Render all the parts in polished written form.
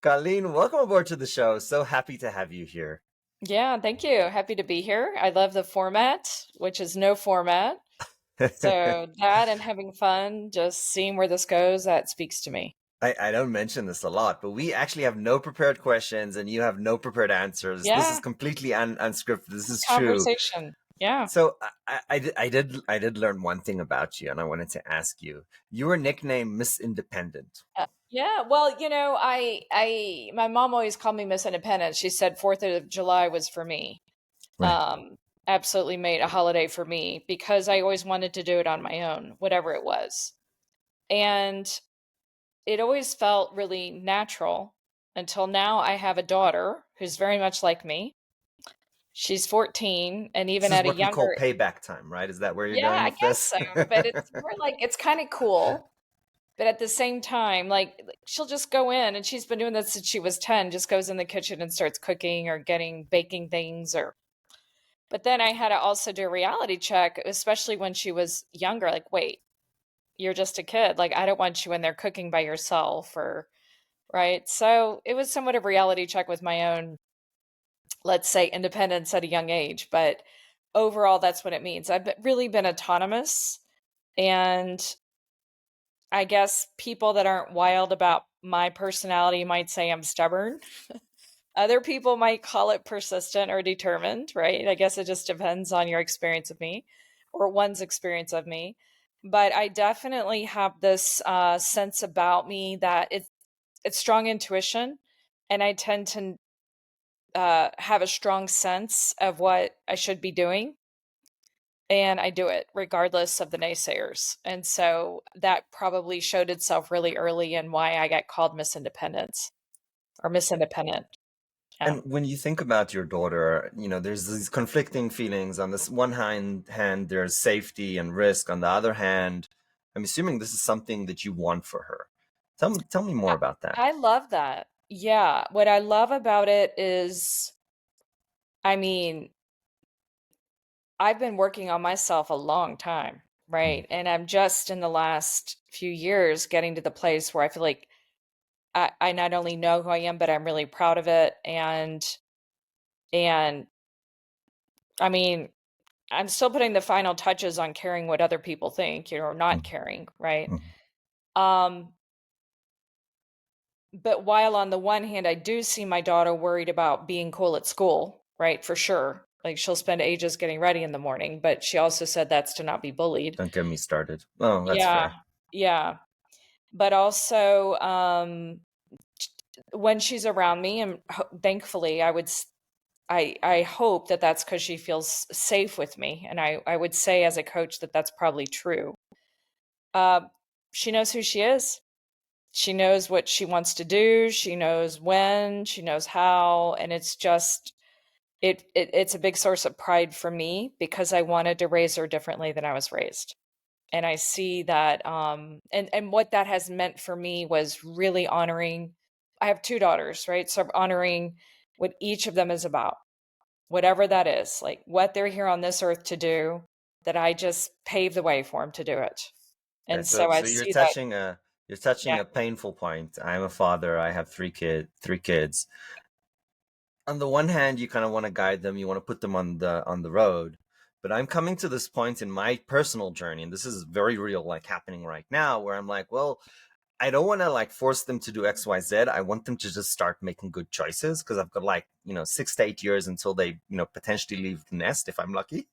Colleen, welcome aboard to the show. So happy to have you here. Yeah, thank you. Happy to be here. I love the format, which is no format. So that and having fun, just seeing where this goes, that speaks to me. I don't mention this a lot, but we actually have no prepared questions and you have no prepared answers. This is Yeah, completely unscripted. This is true. conversation. Yeah. So I did learn one thing about you, and I wanted to ask you. You were nicknamed Miss Independent. Yeah, well, my mom always called me Miss Independent. She said 4th of July was for me. Right. Um, Absolutely made a holiday for me because I always wanted to do it on my own, whatever it was. And it always felt really natural until now I have a daughter who's very much like me. She's 14, and This even is at a what we call younger, payback time, right? Is that where you're yeah, going I with guess this? so, but it's more like it's kind of cool. But at the same time, like she'll just go in, and she's been doing this since she was 10, just goes in the kitchen and starts cooking or getting baking things or but then I had to also do a reality check, especially when she was younger, like, wait, you're just a kid. Like I don't want you in there cooking by yourself or right. So it was somewhat of a reality check with my own, let's say, independence at a young age. But overall, that's what it means. Really been autonomous. And I guess people that aren't wild about my personality might say I'm stubborn. Other people might call it persistent or determined, right? I guess it just depends on your experience of me or one's experience of me. But I definitely have this sense about me that it's strong intuition, and I tend to have a strong sense of what I should be doing, and I do it regardless of the naysayers. And so that probably showed itself really early in why I got called Miss Independence or Miss Independent. Yeah. And when you think about your daughter, there's these conflicting feelings. On this one hand, there's safety and risk. On the other hand, I'm assuming this is something that you want for her. Tell me more I, about that. I love that. Yeah. What I love about it is, I mean, I've been working on myself a long time, Mm. right? And I'm just in the last few years getting to the place where I feel like I not only know who I am, but I'm really proud of it. And I mean, I'm still putting the final touches on caring what other people think, or not Mm. caring, right? Mm. Um, but while on the one hand, I do see my daughter worried about being cool at school, right? For sure. Like she'll spend ages getting ready in the morning, but she also said that's to not be bullied. Don't get me started. Oh, that's Yeah. fair. Yeah. But also, when she's around me, and thankfully, I hope that that's because she feels safe with me, and I would say as a coach that that's probably true. Uh, she knows who she is. She knows what she wants to do. She knows when. She knows how, and it's just it's a big source of pride for me because I wanted to raise her differently than I was raised. And I see that and what that has meant for me was really honoring. I have two daughters, right? So honoring what each of them is about, whatever that is, like what they're here on this earth to do, that I just pave the way for them to do it. Yeah, And so so I so you're see that. touching a Yeah. painful point. I'm a father. I have three kids. On the one hand, you kind of want to guide them, you want to put them on the road. But I'm coming to this point in my personal journey, and this is very real, like happening right now, where I'm like, well, I don't want to like force them to do X, Y, Z. I want them to just start making good choices because I've got like, 6 to 8 years until they, potentially leave the nest if I'm lucky.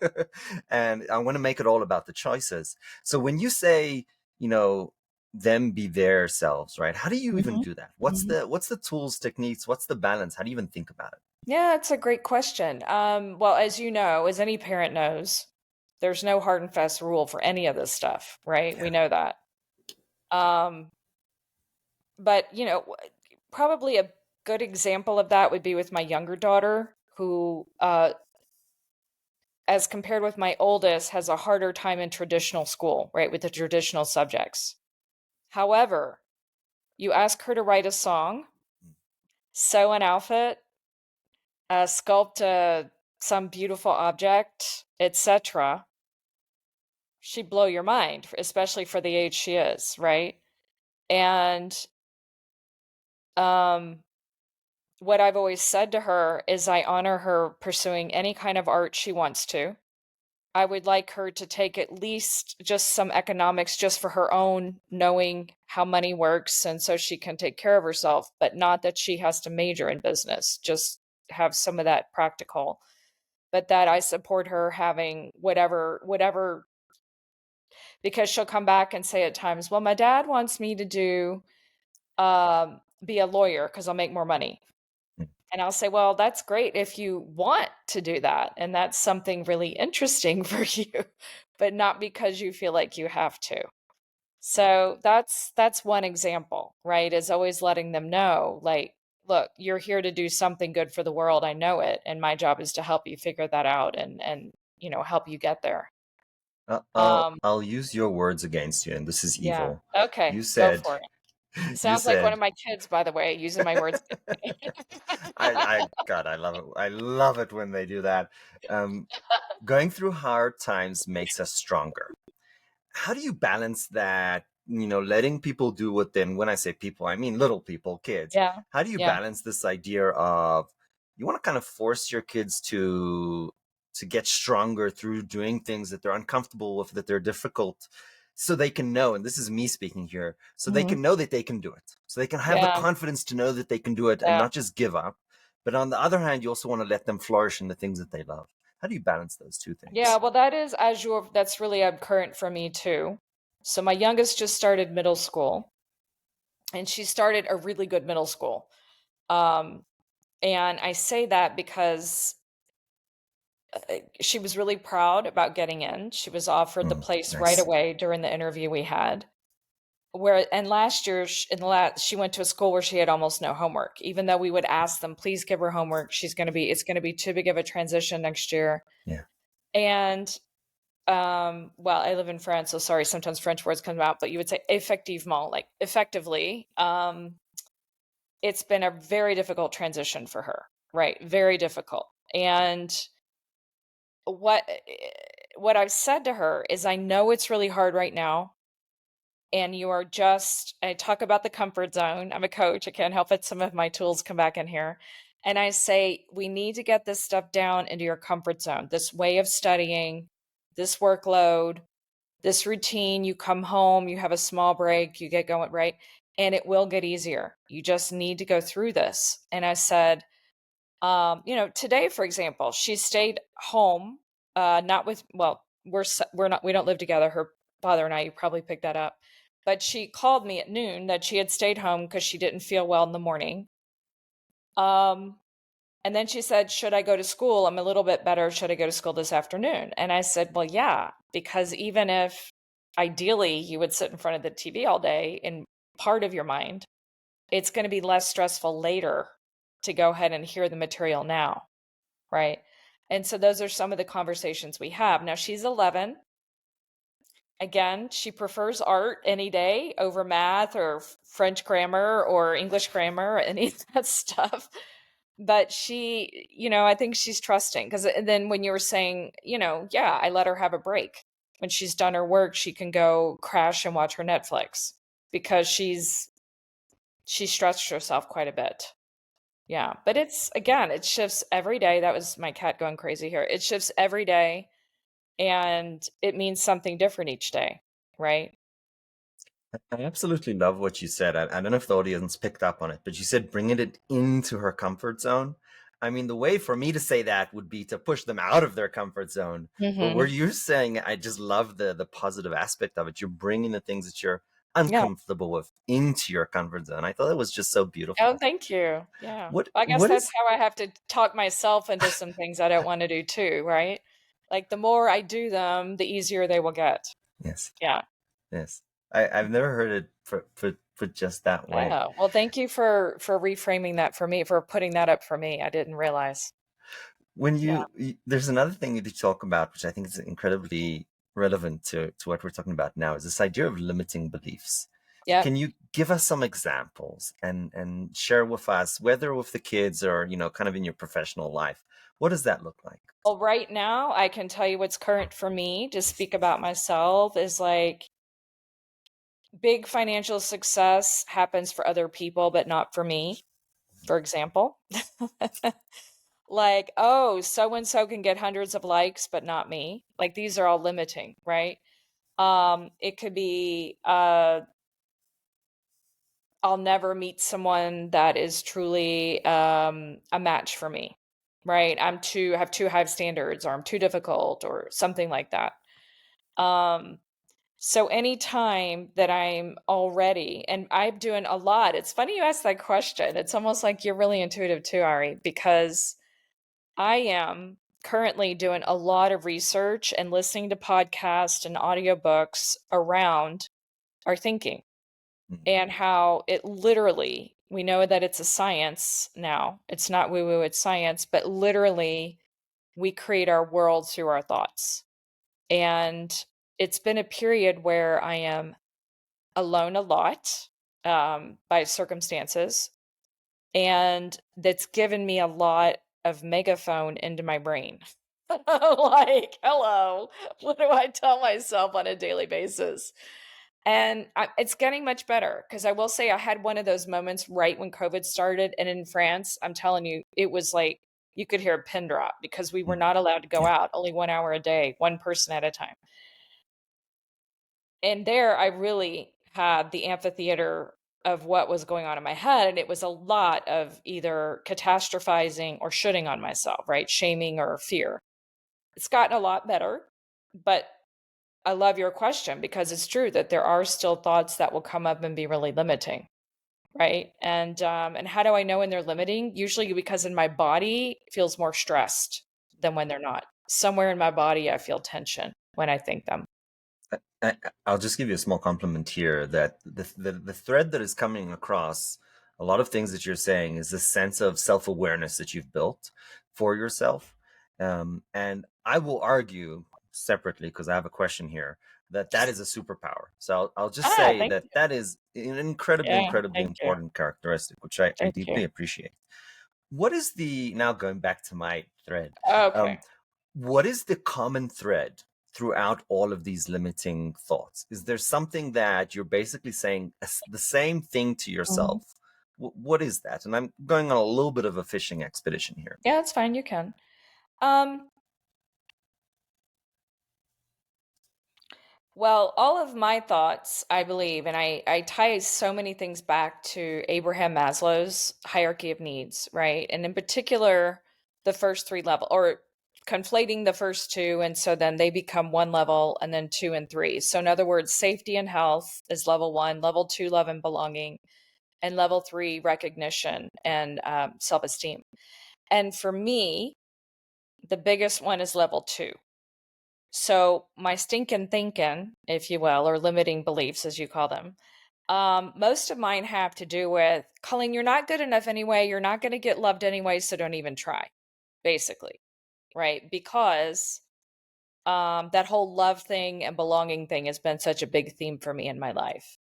And I want to make it all about the choices. So when you say, you know, them be their selves, right? How do you even Mhm. do that? What's Mhm. the tools, techniques? What's the balance? How do you even think about it? Yeah, it's a great question. Well, as you know, as any parent knows, there's no hard and fast rule for any of this stuff, right? We Yeah. know that. Um, but probably a good example of that would be with my younger daughter, who, as compared with my oldest, has a harder time in traditional school, right, with the traditional subjects. However, you ask her to write a song, sew an outfit, sculpt some beautiful object, etc. She'd blow your mind, especially for the age she is, right? And what I've always said to her is I honor her pursuing any kind of art she wants to. I would like her to take at least just some economics just for her own knowing how money works and so she can take care of herself, but not that she has to major in business, just have some of that practical. But that I support her having whatever because she'll come back and say at times, "Well, my dad wants me to do be a lawyer because I'll make more money." And I'll say, "Well, that's great if you want to do that, and that's something really interesting for you, but not because you feel like you have to." So that's one example, right? Is always letting them know, like, "Look, you're here to do something good for the world. I know it, and my job is to help you figure that out and help you get there." Um, I'll use your words against you, and this is yeah. evil. Okay, You go said, for it. you Sounds like one of said, my kids, by the way, using my words against me. God, I love it. I love it when they do that. Um, Going through hard times makes us stronger. How do you balance that, letting people do what then, when I say people, I mean little people, kids. Yeah. How do you Yeah. balance this idea of you want to kind of force your kids to get stronger through doing things that they're uncomfortable with, that they're difficult, so they can know, and this is me speaking here, so they Mhm. can know that they can do it. So they can have the Yeah. confidence to know that they can do it and Yeah. not just give up. But on the other hand, you also want to let them flourish in the things that they love. How do you balance those two Yeah, things? well, that is that's really current for me too. So my youngest just started middle school, and she started a really good middle school. Um, and I say that because she was really proud about getting in. She was offered the Mm, place right nice. away during the interview we had. Where and last year in the last she went to a school where she had almost no homework. Even though we would ask them, please give her homework. It's going to be too big of a transition next year. Yeah. And well, I live in France, so sorry, sometimes French words come out, but you would say effectivement, like effectively. It's been a very difficult transition for her, right? Very difficult. And what what I've said to her is I know it's really hard right now, and you are just I talk about the comfort zone. I'm a coach, I can't help it. Some of my tools come back in here. And I say, we need to get this stuff down into your comfort zone, this way of studying, this workload, this routine. You come home, you have a small break, you get going, right? And it will get easier. You just need to go through this. And I said, today, for example, she stayed home, not with, well, we're not, we don't live together. Her father and I, you probably picked that up. But she called me at noon that she had stayed home because she didn't feel well in the morning. Um, and then she said, should I go to school? I'm a little bit better. Should I go to school this afternoon? And I said, well, yeah, because even if ideally you would sit in front of the TV all day in part of your mind, it's going to be less stressful later to go ahead and hear the material now. Right. And so those are some of the conversations we have. Now she's 11. Again, she prefers art any day over math or French grammar or English grammar or any of that stuff. But she, I think she's trusting because then when you were saying, yeah, I let her have a break. When she's done her work, she can go crash and watch her Netflix because she stretched herself quite a bit. Yeah. But it's again, it shifts every day. That was my cat going crazy here. It shifts every day and it means something different each day, right? I absolutely love what you said. I don't know if the audience picked up on it, but you said bringing it into her comfort zone. I mean, the way for me to say that would be to push them out of their comfort zone. But where Mhm. you're saying, I just love the positive aspect of it. You're bringing the things that you're Yeah. uncomfortable with into your comfort zone. I thought it was just so Oh, beautiful. thank you. Yeah. What I guess what that's is how I have to talk myself into some things I don't want to do too, right? Like the more I do them, the easier they will get. Yes, Yeah. yes. I've never heard it put just that way. Yeah. Well, thank you for reframing that for me, for putting that up for me. I didn't realize. When Yeah. there's another thing that you talk about, which I think is incredibly relevant to what we're talking about now, is this idea of limiting beliefs. Yep. Can you give us some examples and share with us, whether with the kids or kind of in your professional life, what does that look like? Well, right now, I can tell you what's current for me to speak about myself is like big financial success happens for other people, but not for me. for example. Like, oh, so and so can get hundreds of likes, but not me. Like these are all limiting, right? It could be I'll never meet someone that is truly a match for me, right? Have too high standards, or I'm too difficult, or something like that. Um, so anytime that I'm already, and I'm doing a lot, it's funny you asked that question. It's almost like you're really intuitive too, Ari, because I am currently doing a lot of research and listening to podcasts and audiobooks around our thinking, Mm. and how it literally, we know that it's a science now. It's not woo woo, it's science, but literally we create our world through our thoughts. And it's been a period where I am alone a lot by circumstances. And that's given me a lot of megaphone into my brain. Like, hello, what do I tell myself on a daily basis? And it's getting much better, because I will say I had one of those moments right when COVID started. And in France, I'm telling you, it was like you could hear a pin drop, because we were Mm. not allowed to go Yeah. out, only 1 hour a day, one person at a time. And there I really had the amphitheater of what was going on in my head. And it was a lot of either catastrophizing or shooting on myself, right? Shaming or fear. It's gotten a lot better, but I love your question, because it's true that there are still thoughts that will come up and be really limiting, right? And how do I know when they're limiting? Usually because in my body feels more stressed than when they're not. Somewhere in my body I feel tension when I think them. I, I'll just give you a small compliment here that the thread that is coming across a lot of things that you're saying is this sense of self-awareness that you've built for yourself. And I will argue separately, because I have a question here, that that is a superpower. So I'll just Ah, say thank that you. that is an incredibly, Yeah, incredibly thank you. important characteristic, which I Thank you. deeply appreciate. What is the, now going back to my thread, Okay. um, what is the common thread throughout all of these limiting thoughts? Is there something that you're basically saying the same thing to Mhm. yourself? What is that? And I'm going on a little bit of a fishing expedition here. Yeah, that's fine. You can. Um, Well, all of my thoughts, I believe, and I tie so many things back to Abraham Maslow's hierarchy of needs, right? And in particular, the first three level, or conflating the first two. And so then they become one level, and then two and three. So in other words, safety and health is level one, level two, love and belonging, and level three, recognition and self-esteem. And for me, the biggest one is level two. So my stinking thinking, if you will, or limiting beliefs, as you call them, most of mine have to do with, Colleen, you're not good enough anyway. You're not going to get loved anyway, so don't even try, basically, right? Because that whole love thing and belonging thing has been such a big theme for me in my life.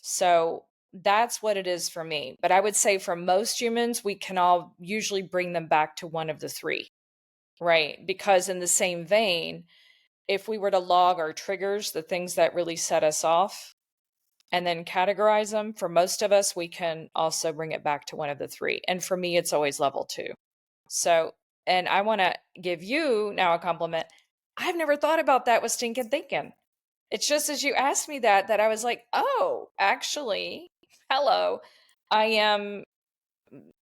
So that's what it is for me. But I would say for most humans, we can all usually bring them back to one of the three, right? Because in the same vein, if we were to log our triggers, the things that really set us off, and then categorize them, for most of us, we can also bring it back to one of the three. And for me, it's always level two. So, and I want to give you now a compliment. I've never thought about that with stinking thinking. It's just as you asked me that I was like, oh, actually, hello, I am,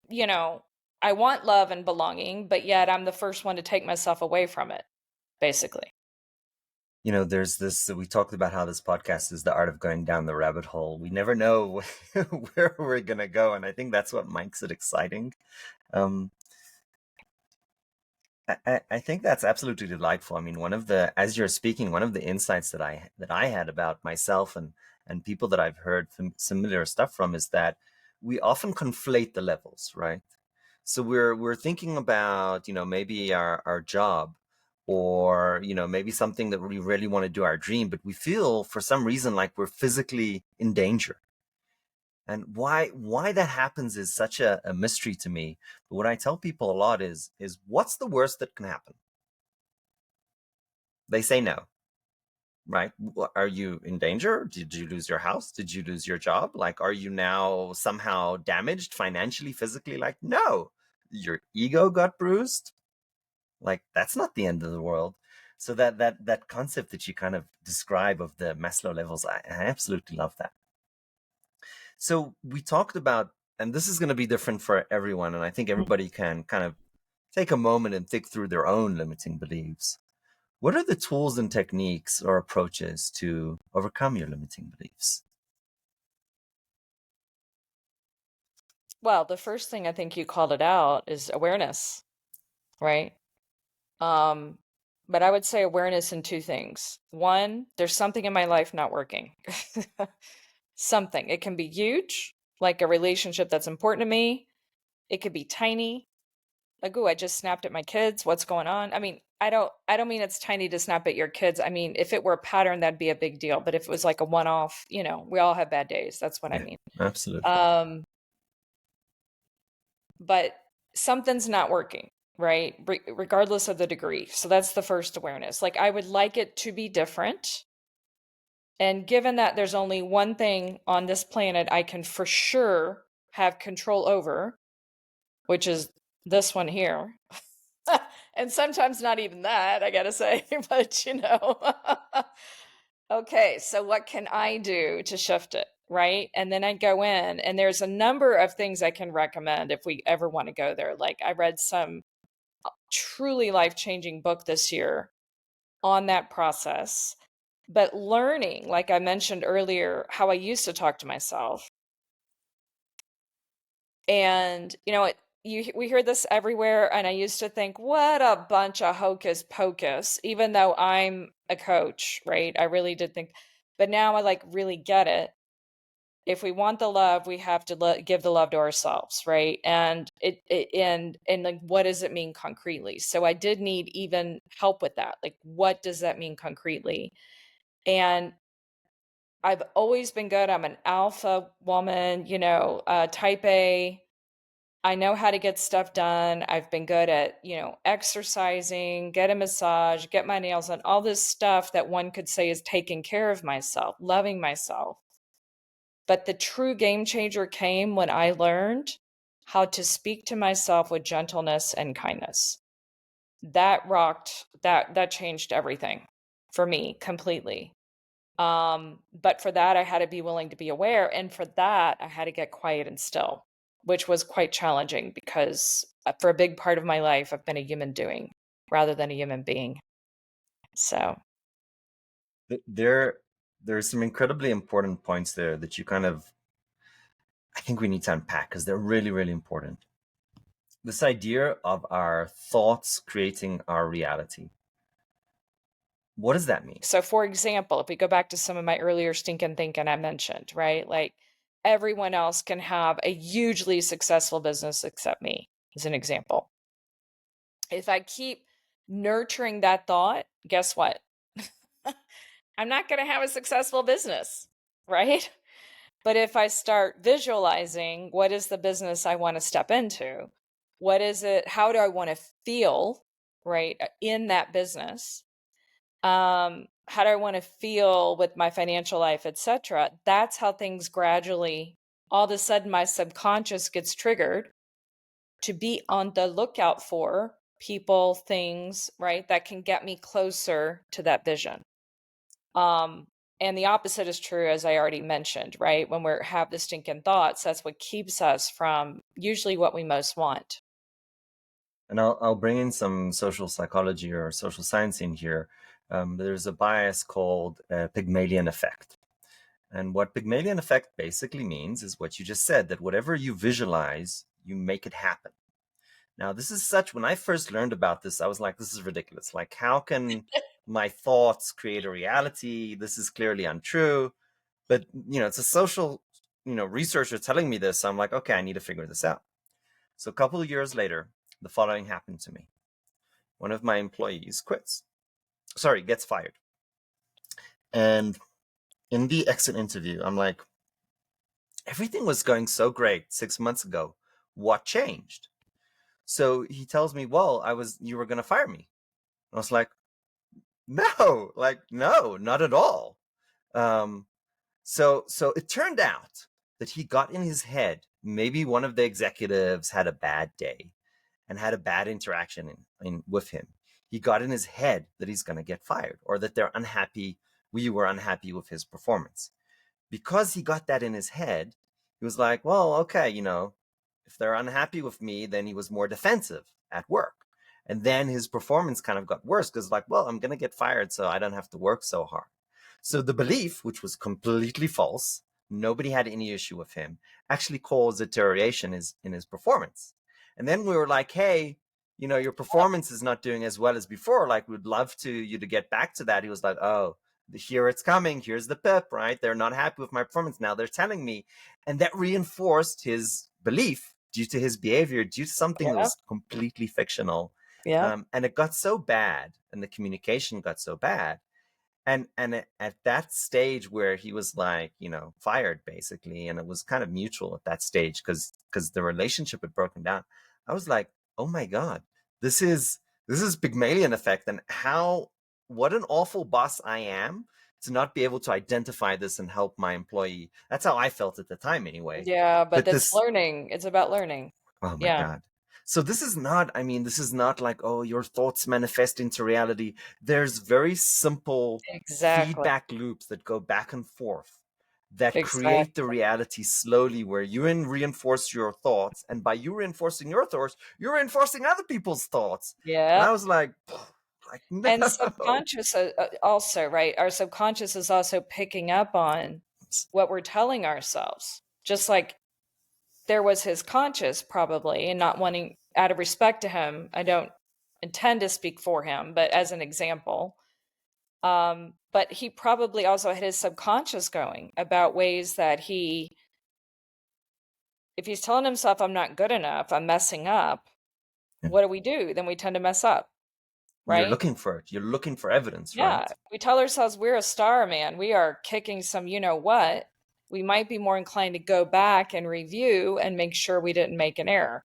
you know, I want love and belonging, but yet I'm the first one to take myself away from it, basically. You know, there's this, we talked about how this podcast is the art of going down the rabbit hole. We never know where we're going to go. And I think that's what makes it exciting. Um, I think that's absolutely delightful. I mean, one of the, as you're speaking, one of the insights that I had about myself and people that I've heard similar stuff from is that we often conflate the levels, right? So we're thinking about, you know, maybe our job, or, you know, maybe something that we really want to do, our dream, but we feel for some reason like we're physically in danger. And why that happens is such a mystery to me. But what I tell people a lot is what's the worst that can happen? They say no. right? Are you in danger? Did you lose your house? Did you lose your job? Like, are you now somehow damaged financially, physically? Like, no, your ego got bruised. Like, that's not the end of the world. So that concept that you kind of describe of the Maslow levels, I absolutely love that. So we talked about, and this is going to be different for everyone, and I think everybody can kind of take a moment and think through their own limiting beliefs. What are the tools and techniques or approaches to overcome your limiting beliefs? Well, the first thing I think you called it out is awareness, right? Um, but I would say awareness in two things. One, there's something in my life not working. Something. It can be huge, like a relationship that's important to me. It could be tiny, like, ooh, I just snapped at my kids. What's going on? I mean, I don't mean it's tiny to snap at your kids. I mean, if it were a pattern, that'd be a big deal. But if it was like a one-off, we all have bad days. That's what I Yeah, mean. absolutely. Um, but something's not working, right? Regardless of the degree. So that's the first awareness. Like, I would like it to be different. And given that there's only one thing on this planet I can for sure have control over, which is this one here. And sometimes not even that, I gotta say, but Okay, so what can I do to shift it, right? And then I go in, and there's a number of things I can recommend if we ever want to go there. Like, I read some truly life-changing book this year on that process. But learning, like I mentioned earlier, how I used to talk to myself. And we hear this everywhere, and I used to think, what a bunch of hocus pocus, even though I'm a coach, right? I really did think, but now I like really get it. If we want the love, we have to give the love to ourselves, right? And and like, what does it mean concretely? So I did need even help with that. Like, what does that mean concretely? And I've always been good. I'm an alpha woman, type A. I know how to get stuff done. I've been good at, exercising, get a massage, get my nails done, all this stuff that one could say is taking care of myself, loving myself. But the true game changer came when I learned how to speak to myself with gentleness and kindness. That rocked, that changed everything for me completely. But for that, I had to be willing to be aware. And for that, I had to get quiet and still, which was quite challenging because for a big part of my life, I've been a human doing rather than a human being. So, There, there's some incredibly important points there that you kind of, I think we need to unpack because they're really, really important. This idea of our thoughts creating our reality. What does that mean? so for example, if we go back to some of my earlier stinking thinking I mentioned, right? Like everyone else can have a hugely successful business except me, as an example. If I keep nurturing that thought, guess what? I'm not going to have a successful business, right? But if I start visualizing what is the business I want to step into, what is it, how do I want to feel, right, in that business? How do I want to feel with my financial life, etc. That's how things gradually, all of a sudden, my subconscious gets triggered to be on the lookout for people, things, right, that can get me closer to that vision. Um, and the opposite is true, as I already mentioned, right? When we have the stinking thoughts, that's what keeps us from usually what we most want. And I'll bring in some social psychology or social science in here. There's a bias called Pygmalion effect. And what Pygmalion effect basically means is what you just said, that whatever you visualize, you make it happen. Now, this is such, when I first learned about this, I was like, this is ridiculous. Like, how can my thoughts create a reality? This is clearly untrue. But, it's a social, researcher telling me this. So I'm like, okay, I need to figure this out. So a couple of years later, the following happened to me. One of my employees gets fired. And in the exit interview, I'm like, everything was going so great 6 months ago. What changed? So he tells me, well, you were going to fire me. I was like, No, like, no, not at all. Um, so it turned out that he got in his head, maybe one of the executives had a bad day and had a bad interaction with him. He got in his head that he's going to get fired, or that they're unhappy. We were unhappy with his performance. Because he got that in his head, he was like, well, okay, if they're unhappy with me, then he was more defensive at work. And then his performance kind of got worse because, like, well, I'm going to get fired, so I don't have to work so hard. So the belief, which was completely false, nobody had any issue with him, actually caused deterioration in his performance. And then we were like, hey, your performance is not doing as well as before. Like, we'd love you to get back to that. He was like, oh, here it's coming. Here's the pip, right? They're not happy with my performance. Now they're telling me. And that reinforced his belief due to his behavior, due to something that Yeah. was completely fictional. Yeah. And it got so bad, and the communication got so bad, and at that stage where he was like, fired basically, and it was kind of mutual at that stage because the relationship had broken down. I was like, oh my god, this is Pygmalion effect, and what an awful boss I am to not be able to identify this and help my employee. That's how I felt at the time anyway. Yeah, but But that's this learning. It's about learning. Oh my Yeah, God. So this is not like, oh, your thoughts manifest into reality. There's very simple exactly. feedback loops that go back and forth that create the Exactly. reality slowly, where reinforce your thoughts. And by you reinforcing your thoughts, you're reinforcing other people's thoughts. And I Yep. was like, no. And subconscious also, right? Our subconscious is also picking up on what we're telling ourselves. Just like there was his conscious, probably, and not wanting, out of respect to him, I don't intend to speak for him, but as an example, but he probably also had his subconscious going about ways that if he's telling himself, I'm not good enough, I'm messing up, what do? Then we tend to mess up, You're right? looking for it. You're looking for evidence, Yeah. right? We tell ourselves we're a star, man. We are kicking some you know what. We might be more inclined to go back and review and make sure we didn't make an error.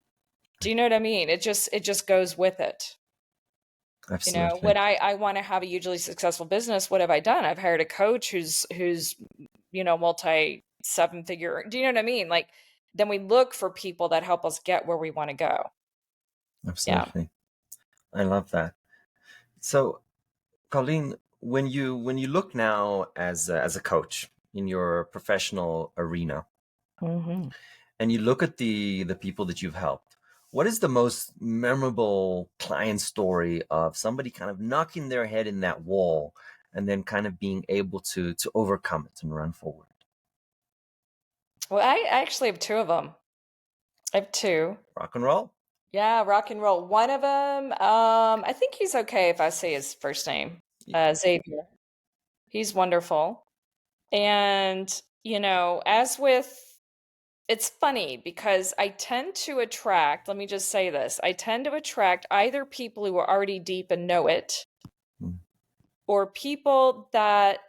Do you know what I mean? It just goes with it. Absolutely. When I want to have a hugely successful business, what have I done? I've hired a coach who's multi seven figure. Do you know what I mean? Like, then we look for people that help us get where we want to go. Yeah. Absolutely. I love that. So, Colleen, when you look now as a coach in your professional arena, Hmm. and you look at the people that you've helped, what is the most memorable client story of somebody kind of knocking their head in that wall and then kind of being able to overcome it and run forward? Well, I actually have two of them. I have two. Rock and roll. Yeah, rock and roll. One of them, I think he's okay if I say his first name. Xavier. He's wonderful. And, as with, it's funny because I tend to attract, let me just say this, I tend to attract either people who are already deep and know it, Mm. or people that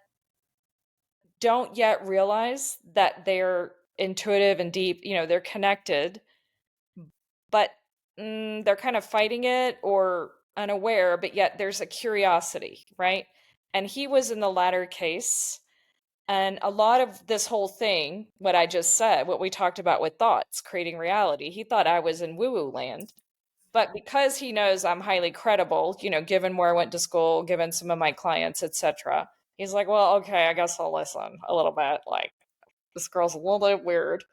don't yet realize that they're intuitive and deep, they're connected, but they're kind of fighting it or unaware, but yet there's a curiosity, right? And he was in the latter case. And a lot of this whole thing, what I just said, what we talked about with thoughts, creating reality, he thought I was in woo woo land. But because he knows I'm highly credible, given where I went to school, given some of my clients, etc., he's like, well, okay, I guess I'll listen a little bit. Like, this girl's a little bit weird.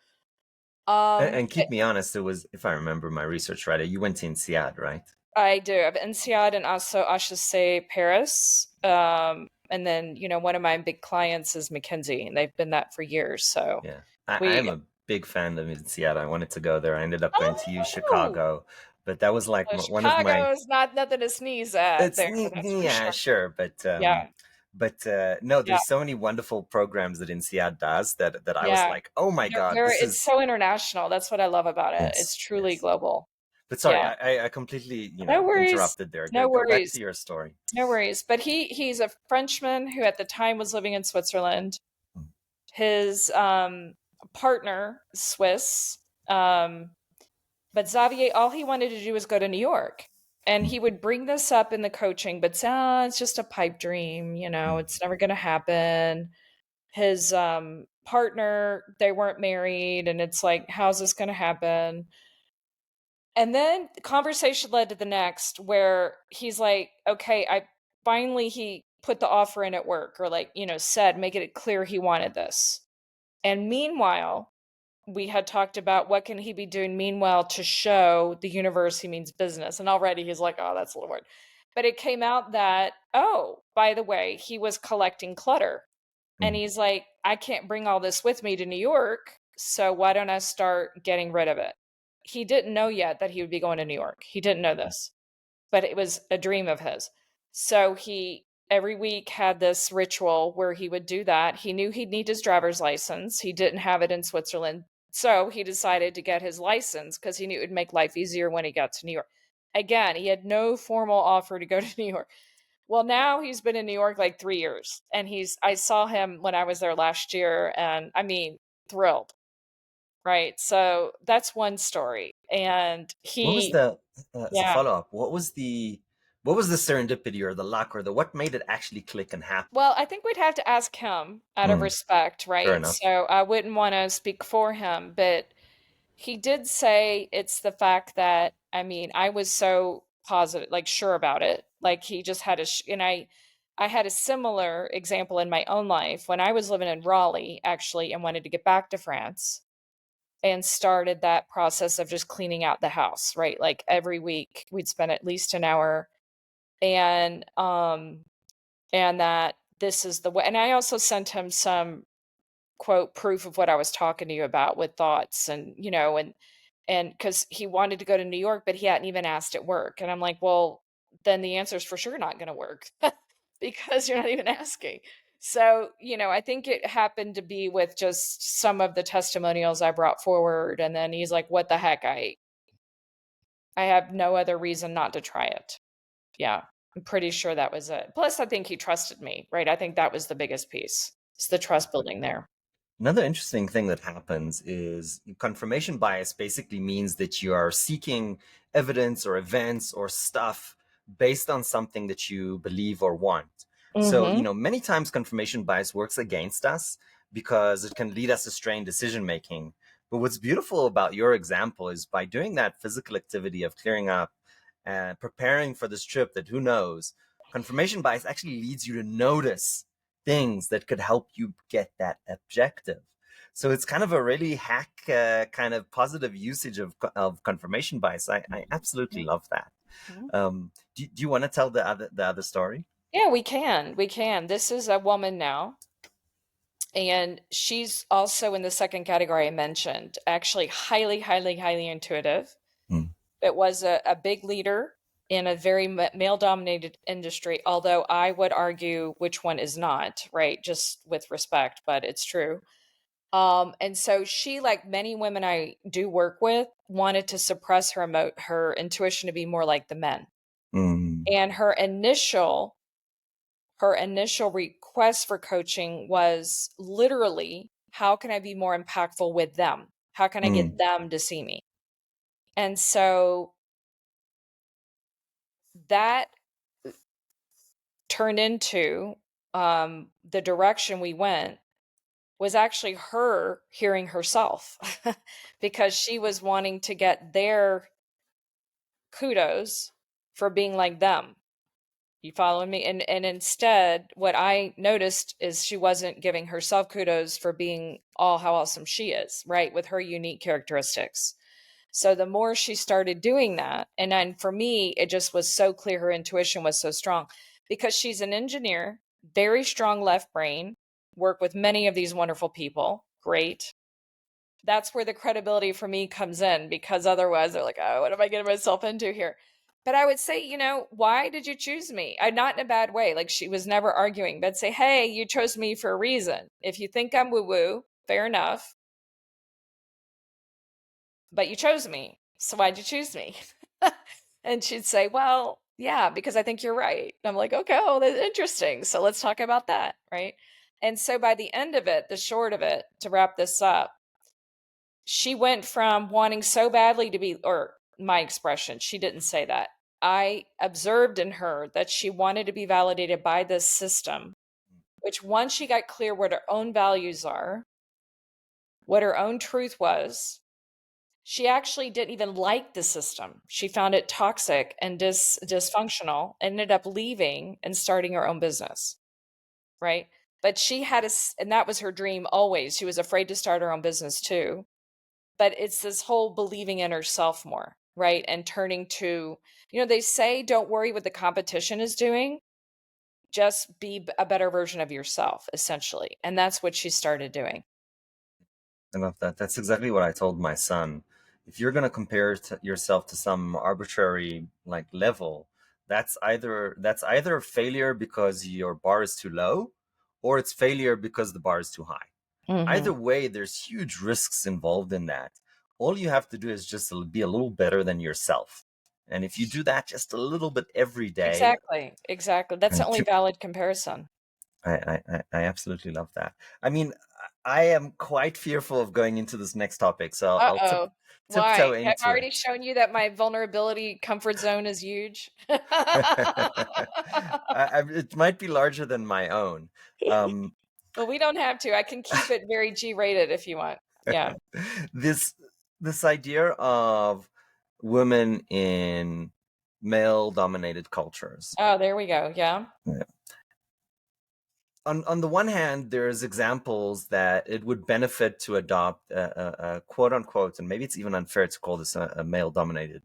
And keep me honest, it was, if I remember my research right, you went to INSEAD, right? I do. I've INSEAD and also HEC Paris. And then, one of my big clients is McKinsey, and they've been that for years. So Yeah, I we, am a big fan of INSEAD. I wanted to go there. I ended up going to U oh, Chicago, but that was like one of my. Chicago is not nothing to sneeze at there. That's for Yeah, sure. sure, Yeah. but no, Yeah. there's so many wonderful programs that INSEAD does that I was Yeah. like, oh my They're God, very, this it's is. so international. That's what I love about it. It's Yes, truly yes. global. But sorry, Yeah. I completely No worries. interrupted there. No Go back to worries. your story. No worries. But he's a Frenchman who at the time was living in Switzerland. Mm. His partner, Swiss. But Xavier, all he wanted to do was go to New York. And Mm. he would bring this up in the coaching, but say, "Oh, it's just a pipe dream, Mm. it's never going to happen." His partner, they weren't married, and it's like, how's this going to happen? And then the conversation led to the next where he's like, okay, I finally, he put the offer in at work, or like, said, make it clear he wanted this. And meanwhile, we had talked about what can he be doing meanwhile to show the universe he means business. And already he's like, oh, that's a little word. But it came out that, oh, by the way, he was collecting clutter. And Mm. he's like, I can't bring all this with me to New York. So why don't I start getting rid of it? He didn't know yet that he would be going to New York. He didn't know this, but it was a dream of his. So he every week had this ritual where he would do that. He knew he'd need his driver's license. He didn't have it in Switzerland. So he decided to get his license because he knew it would make life easier when he got to New York. Again, he had no formal offer to go to New York. Well, now he's been in New York like 3 years, and I saw him when I was there last year, and I mean, thrilled, right? So that's one story, and What was he the as a yeah. follow up? What was the serendipity or the luck or the what made it actually click and happen? Well, I think we'd have to ask him out of Mm. respect, Fair right? enough. So I wouldn't wanna speak for him, but he did say it's the fact that, I mean, I was so positive, like sure about it. Like he just had and I had a similar example in my own life when I was living in Raleigh actually and wanted to get back to France and started that process of just cleaning out the house, right? Like every week we'd spend at least an hour, and that this is the way. And I also sent him some quote proof of what I was talking to you about with thoughts, and and because he wanted to go to New York, but he hadn't even asked at work. And I'm like, well, then the answer is for sure not going to work because you're not even asking. So, I think it happened to be with just some of the testimonials I brought forward. And then he's like, what the heck? I have no other reason not to try it. Yeah. I'm pretty sure that was it. Plus, I think he trusted me, right? I think that was the biggest piece. It's the trust building there. Another interesting thing that happens is confirmation bias basically means that you are seeking evidence or events or stuff based on something that you believe or want. So, Mm-hmm. many times confirmation bias works against us because it can lead us astray in decision making. But what's beautiful about your example is by doing that physical activity of clearing up and preparing for this trip that who knows, confirmation bias actually leads you to notice things that could help you get that objective. So it's kind of a really hack kind of positive usage of confirmation bias. I absolutely love that. Mhm. Do you want to tell the other story? Yeah, we can. We can. This is a woman now, and she's also in the second category I mentioned. Actually, highly, highly, highly intuitive. Mm. It was a big leader in a very male dominated industry, although I would argue which one is not, right? Just with respect, but it's true. And so she, like many women I do work with, wanted to suppress her intuition to be more like the men. Mm. And her initial request for coaching was literally, how can I be more impactful with them? How can I get Mm. them to see me? And so that turned into, the direction we went was actually her hearing herself because she was wanting to get their kudos for being like them. You following me? And instead, what I noticed is she wasn't giving herself kudos for being all how awesome she is, right? With her unique characteristics. So the more she started doing that, and then for me, it just was so clear her intuition was so strong because she's an engineer, very strong left brain, work with many of these wonderful people. Great. That's where the credibility for me comes in because otherwise they're like, oh, what am I getting myself into here? But I would say, why did you choose me? Not in a bad way. Like she was never arguing, but say, hey, you chose me for a reason. If you think I'm woo woo, fair enough, but you chose me. So why'd you choose me? And she'd say, well, yeah, because I think you're right. I'm like, okay, oh, that's interesting. So let's talk about that. Right. And so by the end of it, the short of it, to wrap this up, she went from wanting so badly to be, or my expression, she didn't say that. I observed in her that she wanted to be validated by this system, which once she got clear what her own values are, what her own truth was, she actually didn't even like the system. She found it toxic and dysfunctional, ended up leaving and starting her own business, right? But she had and that was her dream always. She was afraid to start her own business too. But it's this whole believing in herself more, right? And turning to, they say don't worry what the competition is doing, just be a better version of yourself, essentially. And that's what she started doing. I love that. That's exactly what I told my son. If you're going to compare yourself to some arbitrary like level, that's either failure because your bar is too low, or it's failure because the bar is too high. Either Hmm. way, there's huge risks involved in that. All you have to do is just be a little better than yourself. And if you do that just a little bit every day, Exactly. Exactly. That's the and only keep, valid comparison. I absolutely love that. I mean, I am quite fearful of going into this next topic, so I'll Uh-oh. tiptoe Why? Have I into already it. shown you that my vulnerability comfort zone is huge? It might be larger than my own. Um, Well, we don't have to. I can keep it very G-rated if you want. Yeah. this this idea of women in male-dominated cultures. Oh, there we go. Yeah. On the one hand, there's examples that it would benefit to adopt a quote unquote, and maybe it's even unfair to call this a male dominated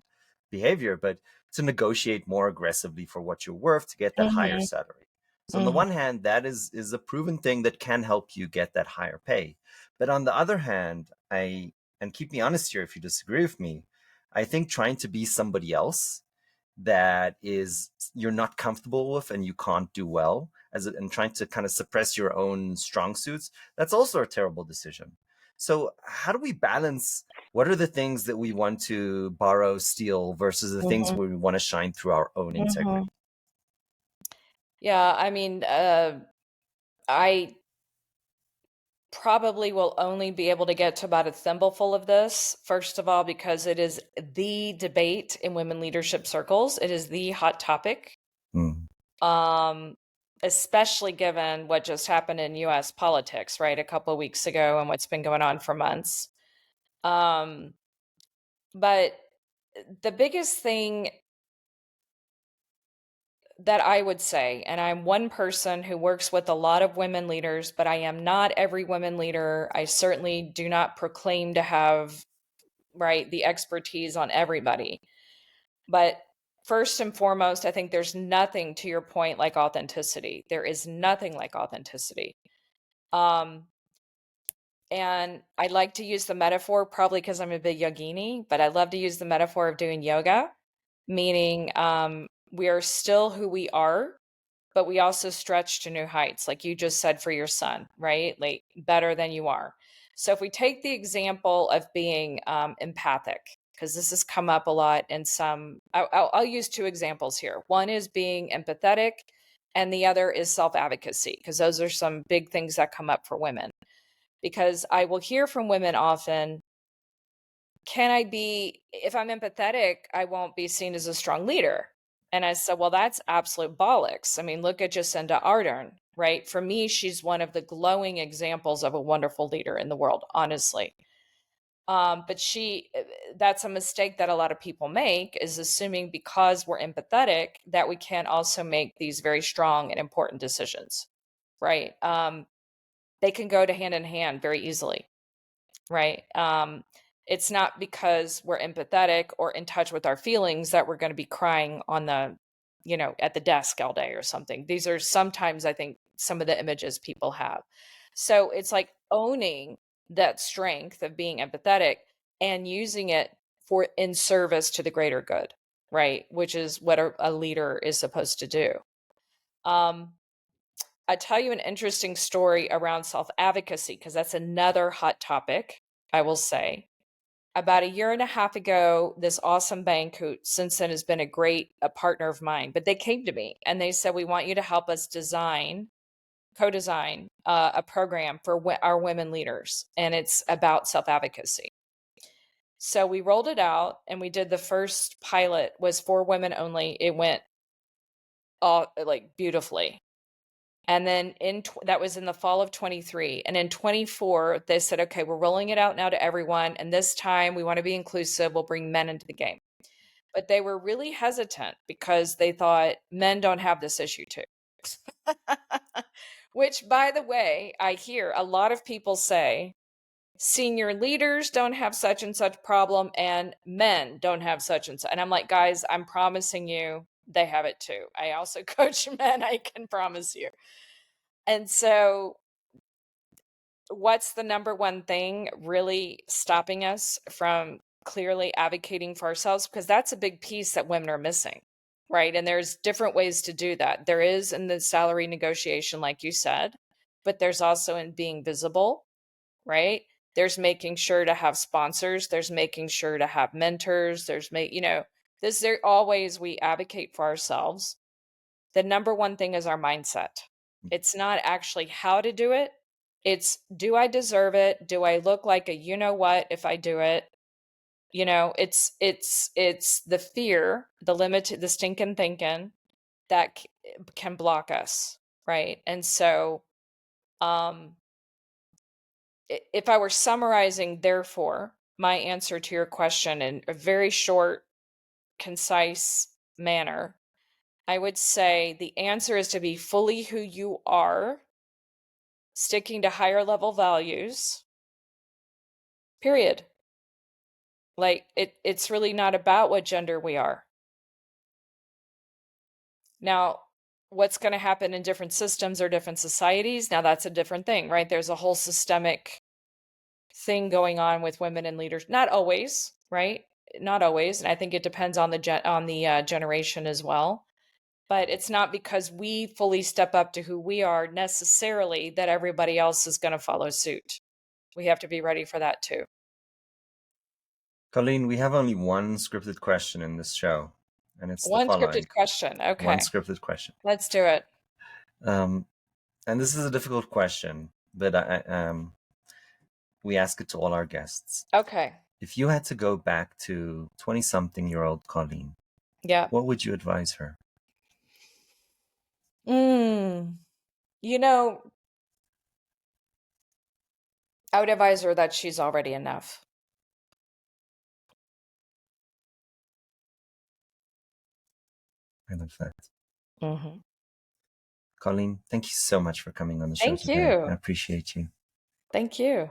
behavior, but to negotiate more aggressively for what you're worth to get that higher Hmm. salary. So on the Hmm. one hand, that is a proven thing that can help you get that higher pay. But on the other hand, and keep me honest here if you disagree with me, I think trying to be somebody else that is you're not comfortable with and you can't do well and trying to kind of suppress your own strong suits, that's also a terrible decision. So how do we balance what are the things that we want to borrow, steal versus the things Hmm. where we want to shine through our own Hmm. integrity? Yeah, I mean, I probably will only be able to get to about a thimbleful of this. First of all, because it is the debate in women leadership circles. It is the hot topic. Mm. Um, Especially given what just happened in US politics, right, a couple of weeks ago and what's been going on for months. Um, but the biggest thing that I would say, and I'm one person who works with a lot of women leaders, but I am not every women leader. I certainly do not proclaim to have, right, the expertise on everybody. But first and foremost, I think there's nothing to your point like authenticity. There is nothing like authenticity. Um, and I like to use the metaphor, probably because I'm a big yogini, but I love to use the metaphor of doing yoga, meaning we are still who we are, but we also stretch to new heights, like you just said for your son, right? Like better than you are. So if we take the example of being empathic, because this has come up a lot in some, I'll use two examples here. One is being empathetic, and the other is self advocacy, because those are some big things that come up for women. Because I will hear from women often, can I be, if I'm empathetic, I won't be seen as a strong leader. And I said, well, that's absolute bollocks. I mean, look at Jacinda Ardern, right? For me, she's one of the glowing examples of a wonderful leader in the world, honestly. But that's a mistake that a lot of people make, is assuming because we're empathetic that we can also make these very strong and important decisions, right? They can go to hand in hand very easily, right? It's not because we're empathetic or in touch with our feelings that we're going to be crying on at the desk all day or something. These are sometimes, I think, some of the images people have. So it's like owning that strength of being empathetic and using it for in service to the greater good, right? Which is what a leader is supposed to do. Um, I tell you an interesting story around self advocacy because that's another hot topic, I will say. About a year and a half ago, this awesome bank, who since then has been a partner of mine, but they came to me and they said, we want you to help us co design a program for our women leaders. And it's about self advocacy. So we rolled it out and we did the first pilot was for women only. It went all like beautifully. And then that was in the fall of 23. And in 24, they said, okay, we're rolling it out now to everyone. And this time we want to be inclusive. We'll bring men into the game. But they were really hesitant because they thought men don't have this issue too. Which, by the way, I hear a lot of people say senior leaders don't have such and such problem and men don't have such and such. And I'm like, guys, I'm promising you they have it too. I also coach men, I can promise you. And so what's the number one thing really stopping us from clearly advocating for ourselves? Because that's a big piece that women are missing, right? And there's different ways to do that. There is in the salary negotiation, like you said, but there's also in being visible, right? There's making sure to have sponsors. There's making sure to have mentors. There always we advocate for ourselves. The number one thing is our mindset. It's not actually how to do it. It's, do I deserve it? Do I look like a you know what if I do it? It's the fear, the limit, the stinking thinking that can block us, right? And so, if I were summarizing, therefore, my answer to your question in a very short, concise manner, I would say the answer is to be fully who you are, sticking to higher level values, period. Like it's really not about what gender we are. Now, what's going to happen in different systems or different societies? Now that's a different thing, right? There's a whole systemic thing going on with women in leaders. Not always, right? Not always, and I think it depends on the generation as well. But it's not because we fully step up to who we are necessarily that everybody else is going to follow suit. We have to be ready for that too. Colleen, we have only one scripted question in this show, and it's the One following. scripted question. One Okay, scripted question. let's do it. And this is a difficult question, but we ask it to all our guests. Okay. If you had to go back to 20-something-year-old Colleen, Yeah. what would you advise her? Mm. You know, I would advise her that she's already enough. I love that. Hmm. Colleen, thank you so much for coming on the show Thank today. I you. appreciate you. Thank you.